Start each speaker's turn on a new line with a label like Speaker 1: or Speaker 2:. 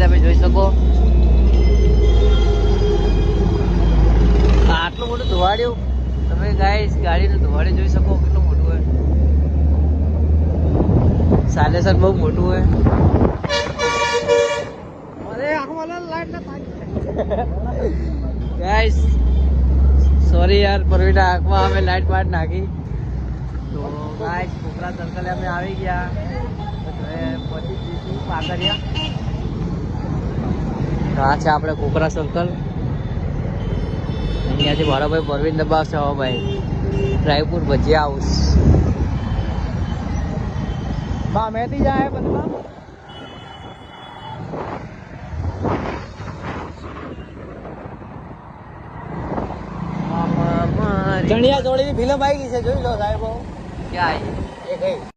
Speaker 1: તમે જોઈ શકો. આટલું મોટું ધોવાડ્યું તમે ગાઈસ ગાડીનું ધોવાડ્યું જોઈ શકો કેટલું મોટું હોય. સાલેસર બહુ મોટું હોય. અરે આખો લાઈટ ના ગાઈસ સોરી યાર પરવીના આંખમાં અમે લાઈટ પાડ નાખી. તો ગાઈસ કોકરા સર્કલે અમે આવી ગયા. પછી જઈશું પાકરિયા. આ છે આપણે કોકરા સર્કલ. અહીંયાથી ભાડાભાઈ પરવીન દબાવશે. હો ભાઈ રાયપુર ભજીયા હાઉસ બા મેથી જાય બધા ચણિયા ચોળી ની ફિલ્મ આવી ગઈ છે જોઈ લો સાહેબ. ક્યાં આવી?